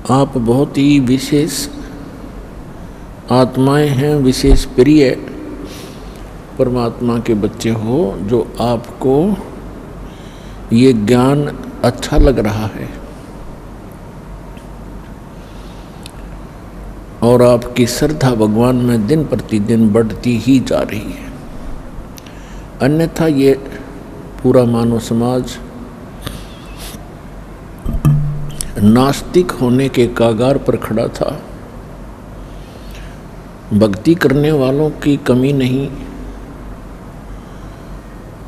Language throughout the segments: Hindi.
आप बहुत ही विशेष आत्माएं हैं, विशेष प्रिय परमात्मा के बच्चे हो, जो आपको ये ज्ञान अच्छा लग रहा है और आपकी श्रद्धा भगवान में दिन प्रतिदिन बढ़ती ही जा रही है। अन्यथा ये पूरा मानव समाज नास्तिक होने के कागार पर खड़ा था। भक्ति करने वालों की कमी नहीं,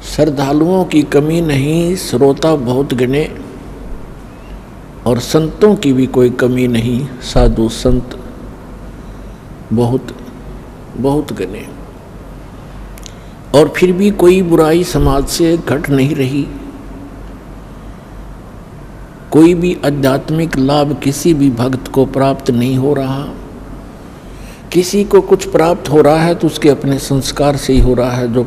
श्रद्धालुओं की कमी नहीं, श्रोता बहुत गिने और संतों की भी कोई कमी नहीं, साधु संत बहुत बहुत गिने। और फिर भी कोई बुराई समाज से घट नहीं रही। कोई भी आध्यात्मिक लाभ किसी भी भक्त को प्राप्त नहीं हो रहा। किसी को कुछ प्राप्त हो रहा है तो उसके अपने संस्कार से ही हो रहा है। जो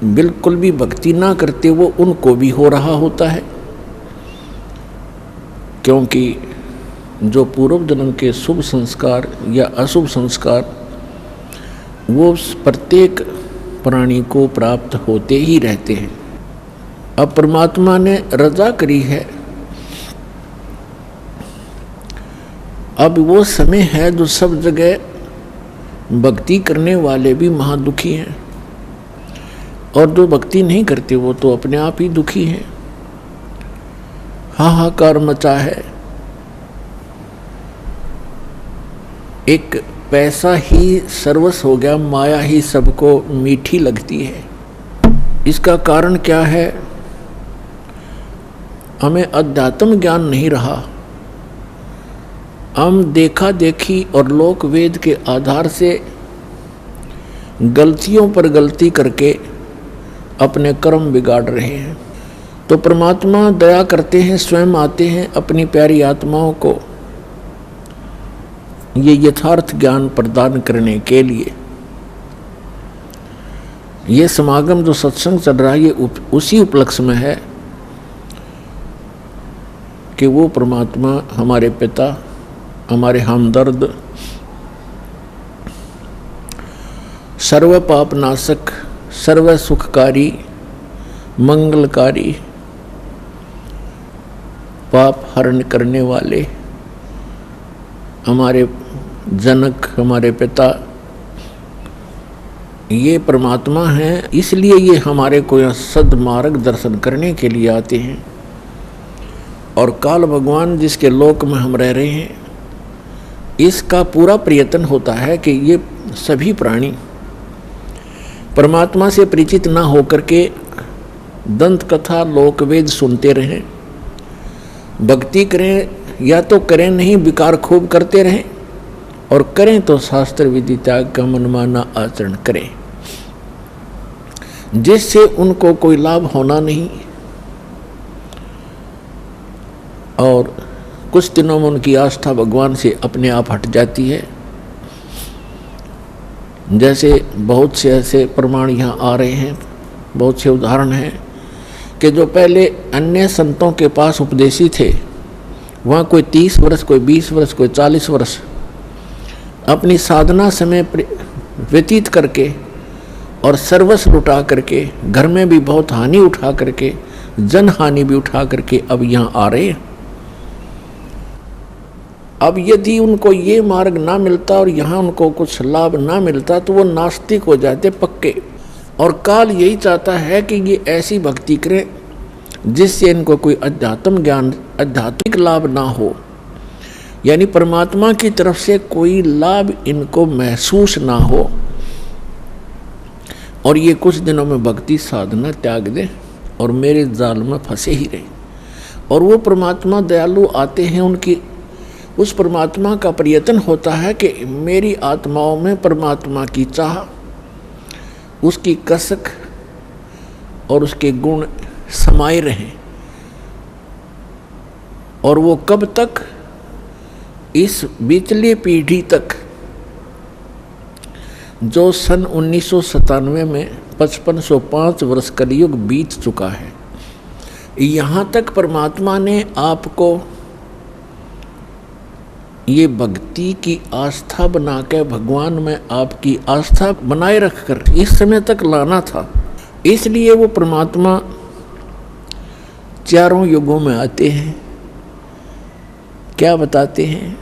बिल्कुल भी भक्ति ना करते वो उनको भी हो रहा होता है, क्योंकि जो पूर्व जन्म के शुभ संस्कार या अशुभ संस्कार वो प्रत्येक प्राणी को प्राप्त होते ही रहते हैं। अब परमात्मा ने रजा करी है। अब वो समय है जो सब जगह भक्ति करने वाले भी महादुखी हैं और जो भक्ति नहीं करते वो तो अपने आप ही दुखी हैं। हाहाकार मचा है। एक पैसा ही सर्वस्व हो गया, माया ही सबको मीठी लगती है। इसका कारण क्या है? हमें अध्यात्म ज्ञान नहीं रहा। हम देखा देखी और लोक वेद के आधार से गलतियों पर गलती करके अपने कर्म बिगाड़ रहे हैं। तो परमात्मा दया करते हैं, स्वयं आते हैं अपनी प्यारी आत्माओं को ये यथार्थ ज्ञान प्रदान करने के लिए। ये समागम जो सत्संग चल रहा है ये उसी उपलक्ष्य में है कि वो परमात्मा हमारे पिता, हमारे हमदर्द, सर्व पाप नाशक, सर्व सुखकारी, मंगलकारी, पाप हरण करने वाले हमारे जनक, हमारे पिता, ये परमात्मा हैं। इसलिए ये हमारे को यहाँ सद्मार्ग दर्शन करने के लिए आते हैं। और काल भगवान जिसके लोक में हम रह रहे हैं, इसका पूरा प्रयत्न होता है कि ये सभी प्राणी परमात्मा से परिचित ना होकर के दंत कथा लोक वेद सुनते रहें, भक्ति करें या तो करें नहीं, विकार खूब करते रहें, और करें तो शास्त्र विधि त्याग का मनमाना आचरण करें, जिससे उनको कोई लाभ होना नहीं। और कुछ दिनों में उनकी आस्था भगवान से अपने आप हट जाती है। जैसे बहुत से ऐसे प्रमाण यहाँ आ रहे हैं, बहुत से उदाहरण हैं कि जो पहले अन्य संतों के पास उपदेशी थे, वहाँ कोई 30 वर्ष, कोई 20 वर्ष, कोई 40 वर्ष अपनी साधना समय व्यतीत करके और सर्वस्व लुटा करके, घर में भी बहुत हानि उठा करके, जन हानि भी उठा करके अब यहाँ आ रहे हैं। अब यदि उनको ये मार्ग ना मिलता और यहाँ उनको कुछ लाभ ना मिलता तो वो नास्तिक हो जाते पक्के। और काल यही चाहता है कि ये ऐसी भक्ति करें जिससे इनको कोई अध्यात्म ज्ञान, आध्यात्मिक लाभ ना हो, यानी परमात्मा की तरफ से कोई लाभ इनको महसूस ना हो, और ये कुछ दिनों में भक्ति साधना त्याग दें और मेरे जाल में फंसे ही रहे। और वो परमात्मा दयालु आते हैं, उनकी उस परमात्मा का प्रयत्न होता है कि मेरी आत्माओं में परमात्मा की चाह, उसकी कसक और उसके गुण समाये रहें। और वो कब तक? इस बीचली पीढ़ी तक, जो सन 1997 में 5505 वर्ष कलयुग बीत चुका है, यहाँ तक परमात्मा ने आपको ये भक्ति की आस्था बना के भगवान में आपकी आस्था बनाए रखकर इस समय तक लाना था। इसलिए वो परमात्मा चारों युगों में आते हैं। क्या बताते हैं?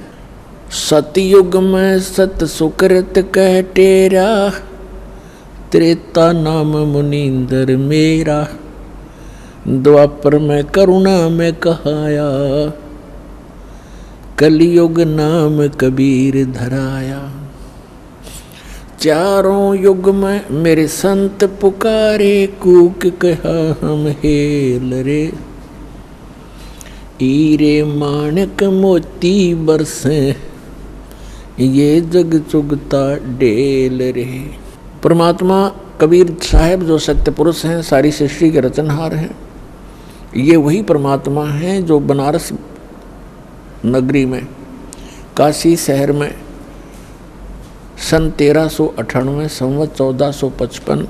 सतयुग में सत सुकृत कह टेरा, त्रेता नाम मुनींद्र मेरा, द्वापर में करुणा में कहाया, कलयुग नाम कबीर धराया। चारों युग में मेरे संत पुकारे, कूक कहा हम हेल रे, हीरे माणक मोती बरसे, ये जग चुगता डेल रे। परमात्मा कबीर साहब जो सत्य पुरुष हैं, सारी सृष्टि के रचनहार हैं, ये वही परमात्मा हैं जो बनारस नगरी में, काशी शहर में सन 1398 संवत 1455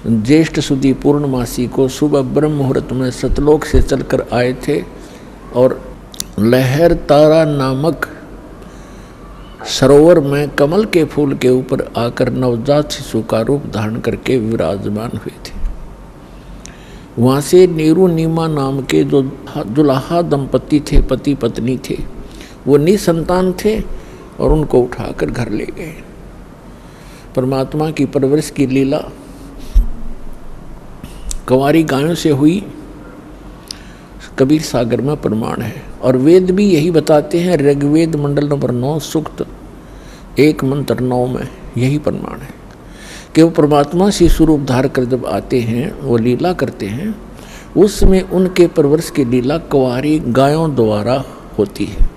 ज्येष्ठ सुदी पूर्णमासी को सुबह ब्रह्म मुहूर्त में सतलोक से चलकर आए थे और लहर तारा नामक सरोवर में कमल के फूल के ऊपर आकर नवजात शिशु का रूप धारण करके विराजमान हुए थे। वहाँ से नीरू नीमा नाम के जो दुल्हा दंपति थे, पति पत्नी थे, वो निसंतान थे और उनको उठाकर घर ले गए। परमात्मा की परवरिश की लीला कंवारी गायों से हुई, कबीर सागर में प्रमाण है। और वेद भी यही बताते हैं। ऋग्वेद मंडल नंबर 9 सूक्त 1 मंत्र 9 में यही प्रमाण है कि वो परमात्मा शिशु रूप धार कर जब आते हैं, वो लीला करते हैं, उसमें उनके परवरिश की लीला कंवारी गायों द्वारा होती है।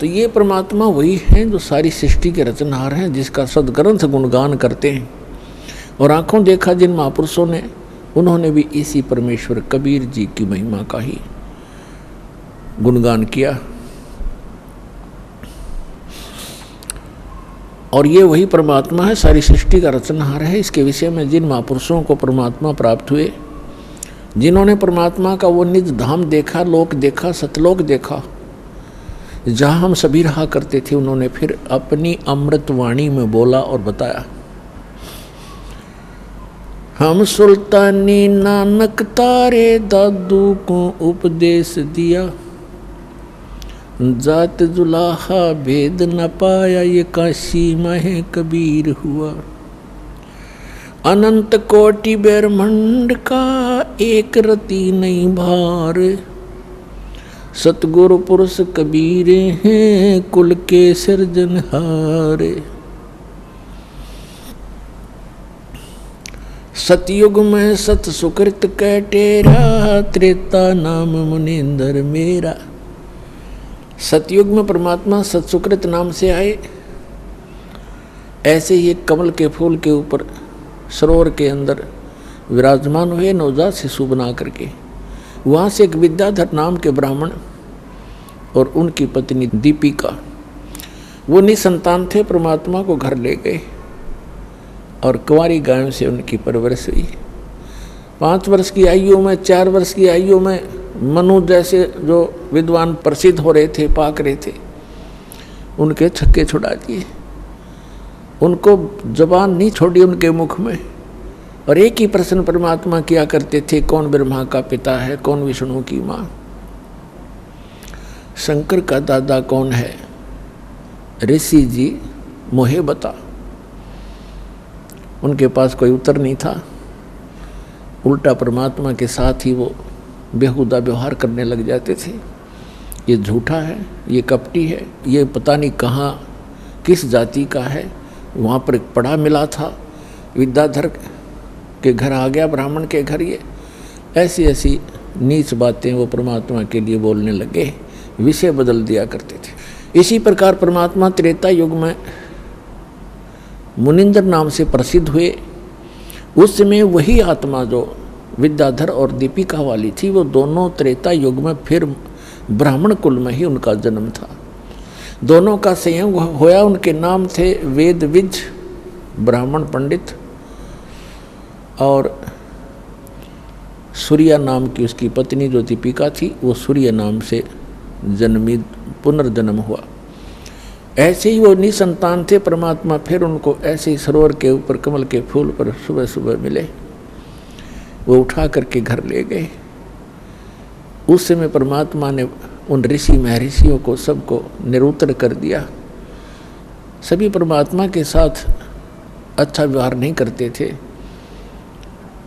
तो ये परमात्मा वही हैं जो सारी सृष्टि के रचनहार हैं, जिसका सदग्रंथ गुणगान करते हैं। और आंखों देखा जिन महापुरुषों ने, उन्होंने भी इसी परमेश्वर कबीर जी की महिमा का ही गुणगान किया। और ये वही परमात्मा है, सारी सृष्टि का रचनहार है। इसके विषय में जिन महापुरुषों को परमात्मा प्राप्त हुए, जिन्होंने परमात्मा का वो निज धाम देखा, लोक देखा, सतलोक देखा, जहाँ हम सभी रहा करते थे, उन्होंने फिर अपनी अमृत वाणी में बोला और बताया। हम सुल्तानी नानक तारे दादू को उपदेश दिया, जात जुलाहा भेद न पाया, ये काशी में कबीर हुआ। अनंत कोटि ब्रह्मांड का एक रति नहीं भार, सतगुरु पुरुष कबीर हैं कुल के सिरजनहार। सतयुग में सत सुकृत कह टेरा, त्रेता नाम मुनींद्र मेरा। सतयुग में परमात्मा सतसुकृत नाम से आए। ऐसे ही एक कमल के फूल के ऊपर सरोवर के अंदर विराजमान हुए नवजात शिशु बना करके। वहाँ से एक विद्याधर नाम के ब्राह्मण और उनकी पत्नी दीपिका, वो निसंतान थे, परमात्मा को घर ले गए और कुंवारी गायों से उनकी परवरिश हुई। 5 वर्ष की आयु में, 4 वर्ष की आयु में मनु जैसे जो विद्वान प्रसिद्ध हो रहे थे, पाक रहे थे, उनके छक्के छुड़ा दिए। उनको जबान नहीं छोड़ी उनके मुख में। और एक ही प्रश्न परमात्मा किया करते थे, कौन ब्रह्मा का पिता है, कौन विष्णु की माँ, शंकर का दादा कौन है, ऋषि जी मोहे बता। उनके पास कोई उत्तर नहीं था। उल्टा परमात्मा के साथ ही वो बेहुदा व्यवहार करने लग जाते थे। ये झूठा है, ये कपटी है, ये पता नहीं कहाँ किस जाति का है। वहाँ पर एक पड़ा मिला था, विद्याधर के घर आ गया, ब्राह्मण के घर। ये ऐसी ऐसी नीच बातें वो परमात्मा के लिए बोलने लगे, विषय बदल दिया करते थे। इसी प्रकार परमात्मा त्रेता युग में मुनिंदर नाम से प्रसिद्ध हुए। उस समय वही आत्मा जो विद्याधर और दीपिका वाली थी, वो दोनों त्रेता युग में फिर ब्राह्मण कुल में ही उनका जन्म था। दोनों का संयोग होया। उनके नाम थे वेद विज ब्राह्मण पंडित और सूर्या नाम की उसकी पत्नी जो दीपिका थी, वो सूर्य नाम से जन्मी, पुनर्जन्म हुआ। ऐसे ही वो निसंतान थे परमात्मा, फिर उनको ऐसे ही सरोवर के ऊपर कमल के फूल पर सुबह सुबह मिले, वो उठा करके घर ले गए। उस समय परमात्मा ने उन ऋषि महर्षियों को सबको निरुत्तर कर दिया। सभी परमात्मा के साथ अच्छा व्यवहार नहीं करते थे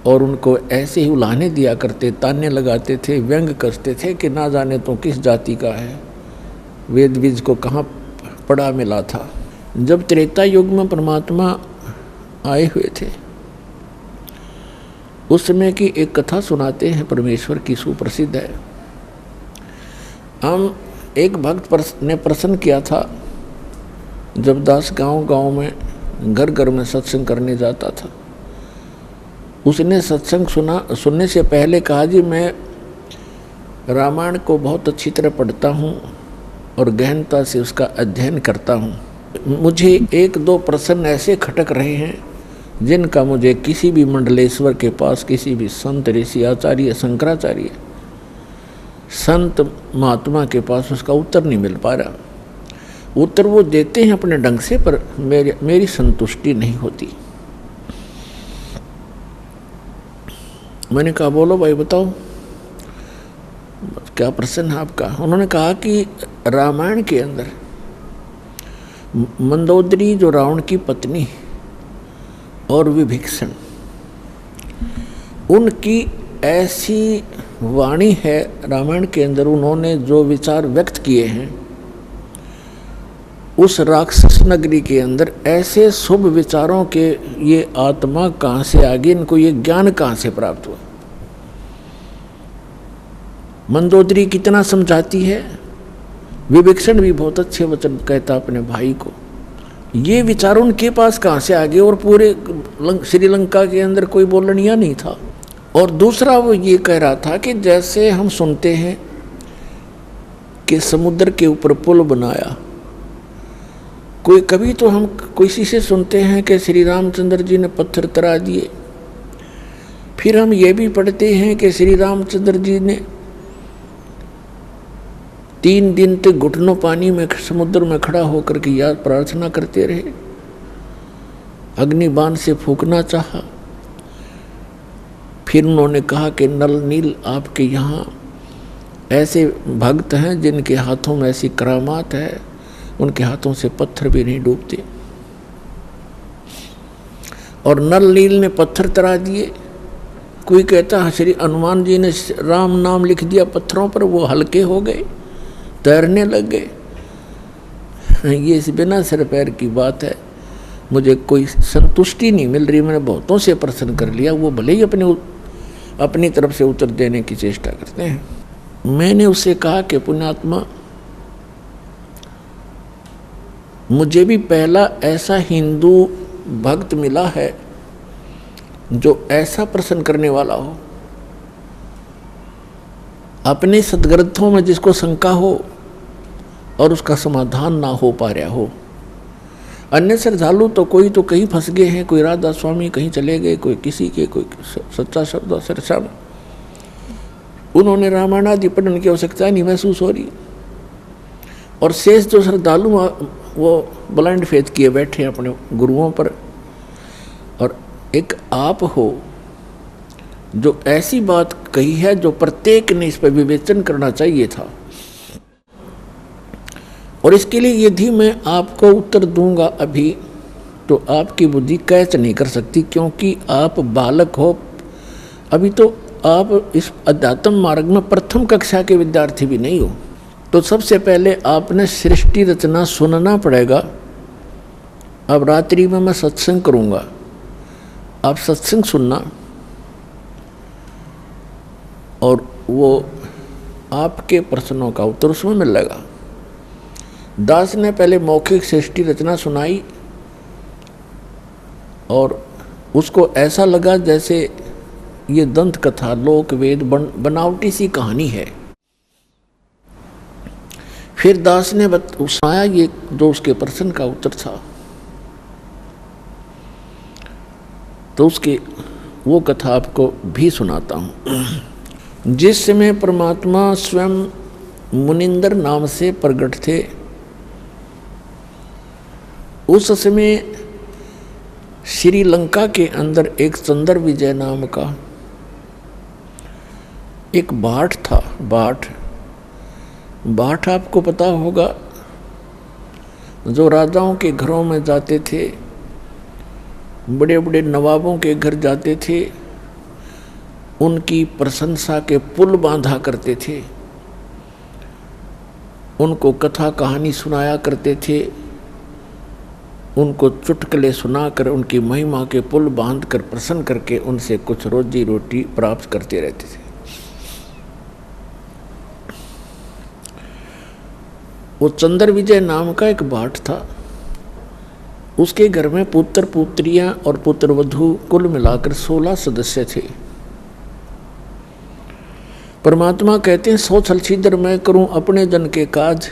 और उनको ऐसे ही उलाहने दिया करते, ताने लगाते थे, व्यंग करते थे कि ना जाने तो किस जाति का है, वेद बीज को कहाँ पड़ा मिला था। जब त्रेता युग में परमात्मा आए हुए थे, उस समय की एक कथा सुनाते हैं परमेश्वर की, सुप्रसिद्ध है। हम एक भक्त ने प्रश्न किया था, जब दास गांव में घर घर में सत्संग करने जाता था, उसने सत्संग सुनने से पहले कहा, जी मैं रामायण को बहुत अच्छी तरह पढ़ता हूँ और गहनता से उसका अध्ययन करता हूँ। मुझे एक दो प्रश्न ऐसे खटक रहे हैं जिनका मुझे किसी भी मंडलेश्वर के पास, किसी भी संत ऋषि आचार्य शंकराचार्य संत महात्मा के पास उसका उत्तर नहीं मिल पा रहा। उत्तर वो देते हैं अपने ढंग से, पर मेरी संतुष्टि नहीं होती। मैंने कहा बोलो भाई बताओ क्या प्रश्न है आपका। उन्होंने कहा कि रामायण के अंदर मंदोदरी जो रावण की पत्नी और विभीषण, उनकी ऐसी वाणी है रामायण के अंदर, उन्होंने जो विचार व्यक्त किए हैं उस राक्षस नगरी के अंदर, ऐसे शुभ विचारों के ये आत्मा कहाँ से आ गई, इनको ये ज्ञान कहाँ से प्राप्त हुआ। मंदोदरी कितना समझाती है, विभीषण भी बहुत अच्छे वचन कहता अपने भाई को, ये विचार उनके पास कहाँ से आ गए, और पूरे श्रीलंका के अंदर कोई बोलनिया नहीं था। और दूसरा वो ये कह रहा था कि जैसे हम सुनते हैं कि समुद्र के ऊपर पुल बनाया, कोई कभी तो हम किसी से सुनते हैं कि श्री रामचंद्र जी ने पत्थर तरा दिए, फिर हम ये भी पढ़ते हैं कि श्री रामचंद्र जी ने 3 दिन तक घुटनों पानी में समुद्र में खड़ा होकर के याद प्रार्थना करते रहे, अग्निबाण से फूंकना चाहा। फिर उन्होंने कहा कि नल नील आपके यहाँ ऐसे भक्त हैं जिनके हाथों में ऐसी करामात है, उनके हाथों से पत्थर भी नहीं डूबते। और नल नील ने पत्थर तरा दिए। कोई कहता है श्री हनुमान जी ने राम नाम लिख दिया पत्थरों पर, वो हल्के हो गए, तैरने लग गए। ये बिना सिर पैर की बात है। मुझे कोई संतुष्टि नहीं मिल रही। मैंने बहुतों से प्रश्न कर लिया, वो भले ही अपनी तरफ से उत्तर देने की चेष्टा करते हैं। मैंने उससे कहा कि पुण्यात्मा, मुझे भी पहला ऐसा हिंदू भक्त मिला है जो ऐसा प्रश्न करने वाला हो, अपने सदग्रंथों में जिसको शंका हो और उसका समाधान ना हो पा रहा हो। अन्य श्रद्धालु तो कोई तो कहीं फंस गए हैं, कोई राधा स्वामी कहीं चले गए, कोई किसी के, कोई सच्चा शब्द सरसा में, उन्होंने रामायण आदि पढ़ने की आवश्यकता नहीं महसूस हो रही। और शेष जो श्रद्धालु वो ब्लाइंड फेथ किए बैठे अपने गुरुओं पर। और एक आप हो जो ऐसी बात कही है जो प्रत्येक ने इस पर विवेचन करना चाहिए था। और इसके लिए यदि मैं आपको उत्तर दूंगा अभी, तो आपकी बुद्धि कैच नहीं कर सकती, क्योंकि आप बालक हो अभी, तो आप इस अध्यात्म मार्ग में प्रथम कक्षा के विद्यार्थी भी नहीं हो। तो सबसे पहले आपने सृष्टि रचना सुनना पड़ेगा। अब रात्रि में मैं सत्संग करूंगा, आप सत्संग सुनना, और वो आपके प्रश्नों का उत्तर उसमें मिलेगा। दास ने पहले मौखिक सृष्टि रचना सुनाई और उसको ऐसा लगा जैसे ये दंत कथा, लोक वेद बनावटी सी कहानी है। फिर दास ने सुनाया ये जो उसके प्रश्न का उत्तर था, तो उसकी वो कथा आपको भी सुनाता हूँ। जिस समय परमात्मा स्वयं मुनिंदर नाम से प्रकट थे। उस समय श्रीलंका के अंदर एक चंद्र विजय नाम का एक भाट था। भाट आपको पता होगा, जो राजाओं के घरों में जाते थे, बड़े बड़े नवाबों के घर जाते थे, उनकी प्रशंसा के पुल बांधा करते थे, उनको कथा कहानी सुनाया करते थे, उनको चुटकुले सुनाकर उनकी महिमा के पुल बांधकर प्रसन्न करके उनसे कुछ रोजी रोटी प्राप्त करते रहते थे। वो चंद्र विजय नाम का एक भाट था। उसके घर में पुत्र पुत्रियां और पुत्रवधू कुल मिलाकर 16 सदस्य थे। परमात्मा कहते हैं, सो छल छिद्र मैं करूं अपने जन के काज,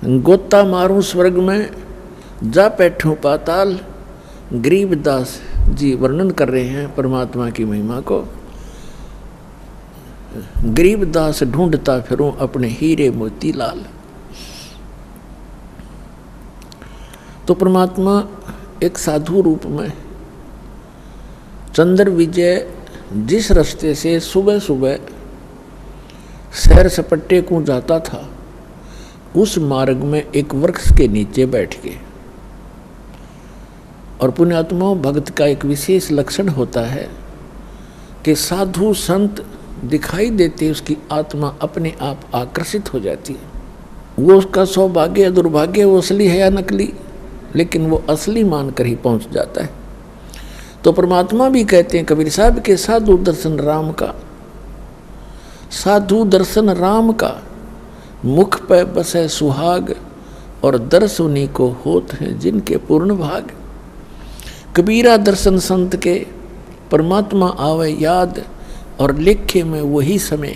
गोता मारूं स्वर्ग में जा बैठूं पाताल। गरीबदास जी वर्णन कर रहे हैं परमात्मा की महिमा को। गरीबदास ढूंढता फिरूं अपने हीरे मोती लाल। तो परमात्मा एक साधु रूप में चंद्र विजय जिस रास्ते से सुबह सुबह सैर सपट्टे को जाता था, उस मार्ग में एक वृक्ष के नीचे बैठ के, और पुण्यात्मा भक्त का एक विशेष लक्षण होता है कि साधु संत दिखाई देते उसकी आत्मा अपने आप आकर्षित हो जाती है। वो उसका सौभाग्य या दुर्भाग्य, वो असली है या नकली, लेकिन वो असली मानकर ही पहुंच जाता है। तो परमात्मा भी कहते हैं कबीर साहब के, साधु दर्शन राम का, साधु दर्शन राम का, मुख पे बसे सुहाग, और दर्श उन्हीं को होत हैं जिनके पूर्ण भाग। कबीरा दर्शन संत के, परमात्मा आवे याद, और लेखे में वही समय,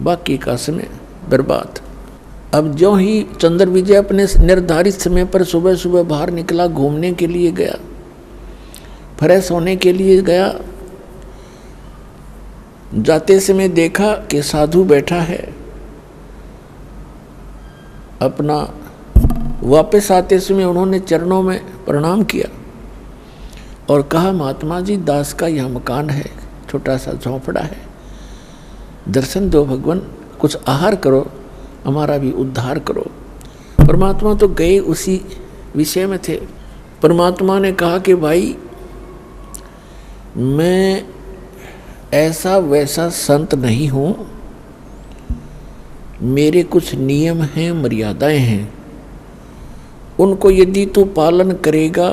बाकी का समय बर्बाद। अब जो ही चंद्र विजय अपने निर्धारित समय पर सुबह सुबह बाहर निकला, घूमने के लिए गया, फ्रेश होने के लिए गया, जाते समय देखा कि साधु बैठा है। अपना वापस आते समय उन्होंने चरणों में प्रणाम किया और कहा, महात्मा जी, दास का यह मकान है, छोटा सा झोंपड़ा है, दर्शन दो भगवान, कुछ आहार करो, हमारा भी उद्धार करो। परमात्मा तो गए उसी विषय में थे। परमात्मा ने कहा कि भाई, मैं ऐसा वैसा संत नहीं हूँ, मेरे कुछ नियम हैं, मर्यादाएं हैं, उनको यदि तू पालन करेगा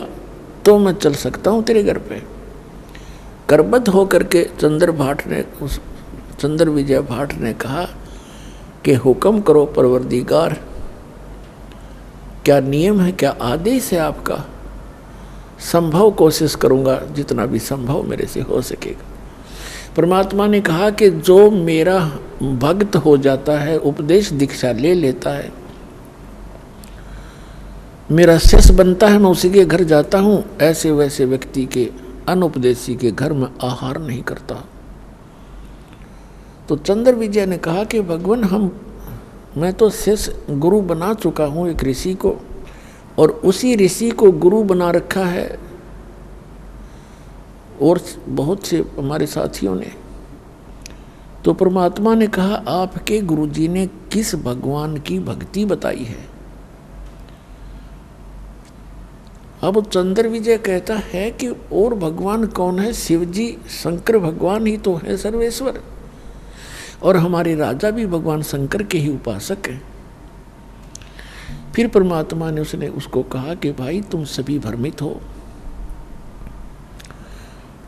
तो मैं चल सकता हूँ तेरे घर पे। करबद्ध होकर के चंद्र विजय भाट ने कहा कि हुक्म करो परवरदिगार, क्या नियम है, क्या आदेश है आपका? संभव कोशिश करूँगा, जितना भी संभव मेरे से हो सकेगा। परमात्मा ने कहा कि जो मेरा भक्त हो जाता है, उपदेश दीक्षा ले लेता है, मेरा शिष्य बनता है, मैं उसी के घर जाता हूँ। ऐसे वैसे व्यक्ति के, अनुपदेशी के घर में आहार नहीं करता। तो चंद्र विजय ने कहा कि भगवान, मैं तो शिष्य गुरु बना चुका हूँ एक ऋषि को, और उसी ऋषि को गुरु बना रखा है, और बहुत से हमारे साथियों ने। तो परमात्मा ने कहा, आपके गुरुजी ने किस भगवान की भक्ति बताई है? अब चंद्र विजय कहता है कि और भगवान कौन है? शिव जी, शंकर भगवान ही तो है सर्वेश्वर, और हमारे राजा भी भगवान शंकर के ही उपासक हैं। फिर परमात्मा ने उसको कहा कि भाई, तुम सभी भ्रमित हो,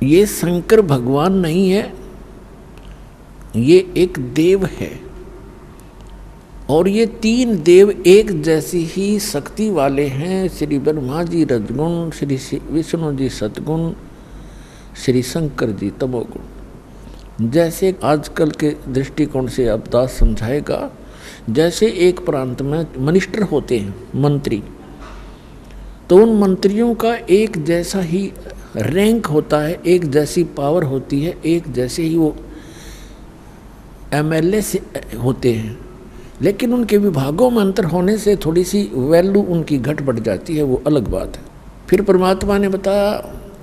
ये शंकर भगवान नहीं है, ये एक देव है, और ये 3 देव एक जैसी ही शक्ति वाले हैं। श्री ब्रह्मा जी रजगुण, श्री विष्णु जी सतगुण, श्री शंकर जी तमोगुण। जैसे आजकल के दृष्टिकोण से अब दास समझाएगा, जैसे एक प्रांत में मिनिस्टर होते हैं, मंत्री, तो उन मंत्रियों का एक जैसा ही रैंक होता है, एक जैसी पावर होती है, एक जैसे ही वो MLA से होते हैं, लेकिन उनके विभागों में अंतर होने से थोड़ी सी वैल्यू उनकी घट बढ़ जाती है, वो अलग बात है। फिर परमात्मा ने बताया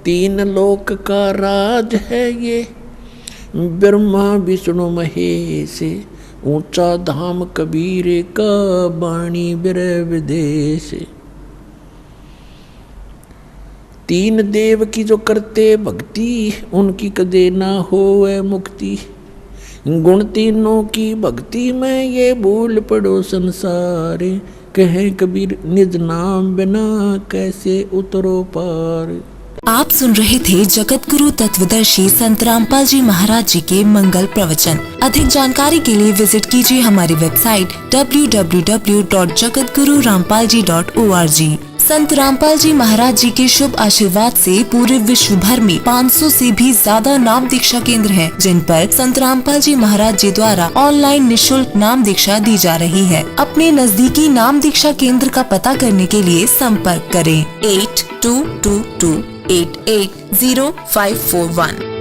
3 लोक का राज है ये, ब्रह्मा विष्णु महेश, ऊंचा धाम कबीर का बाणी बिरह विदेश। 3 देव की जो करते भक्ति, उनकी कदे ना होए मुक्ति। गुण 3 की भक्ति में ये भूल पड़ो संसार, कहे कबीर निज नाम बिना कैसे उतरो पार। आप सुन रहे थे जगत गुरु तत्वदर्शी संत रामपाल जी महाराज जी के मंगल प्रवचन। अधिक जानकारी के लिए विजिट कीजिए हमारी वेबसाइट www.jagatgururampalji.org। संत रामपाल जी महाराज जी के शुभ आशीर्वाद से पूरे विश्व भर में 500 से भी ज्यादा नाम दीक्षा केंद्र हैं, जिन पर संत रामपाल जी महाराज जी द्वारा ऑनलाइन निशुल्क नाम दीक्षा दी जा रही है। अपने नजदीकी नाम दीक्षा केंद्र का पता करने के लिए संपर्क करें 8222880541।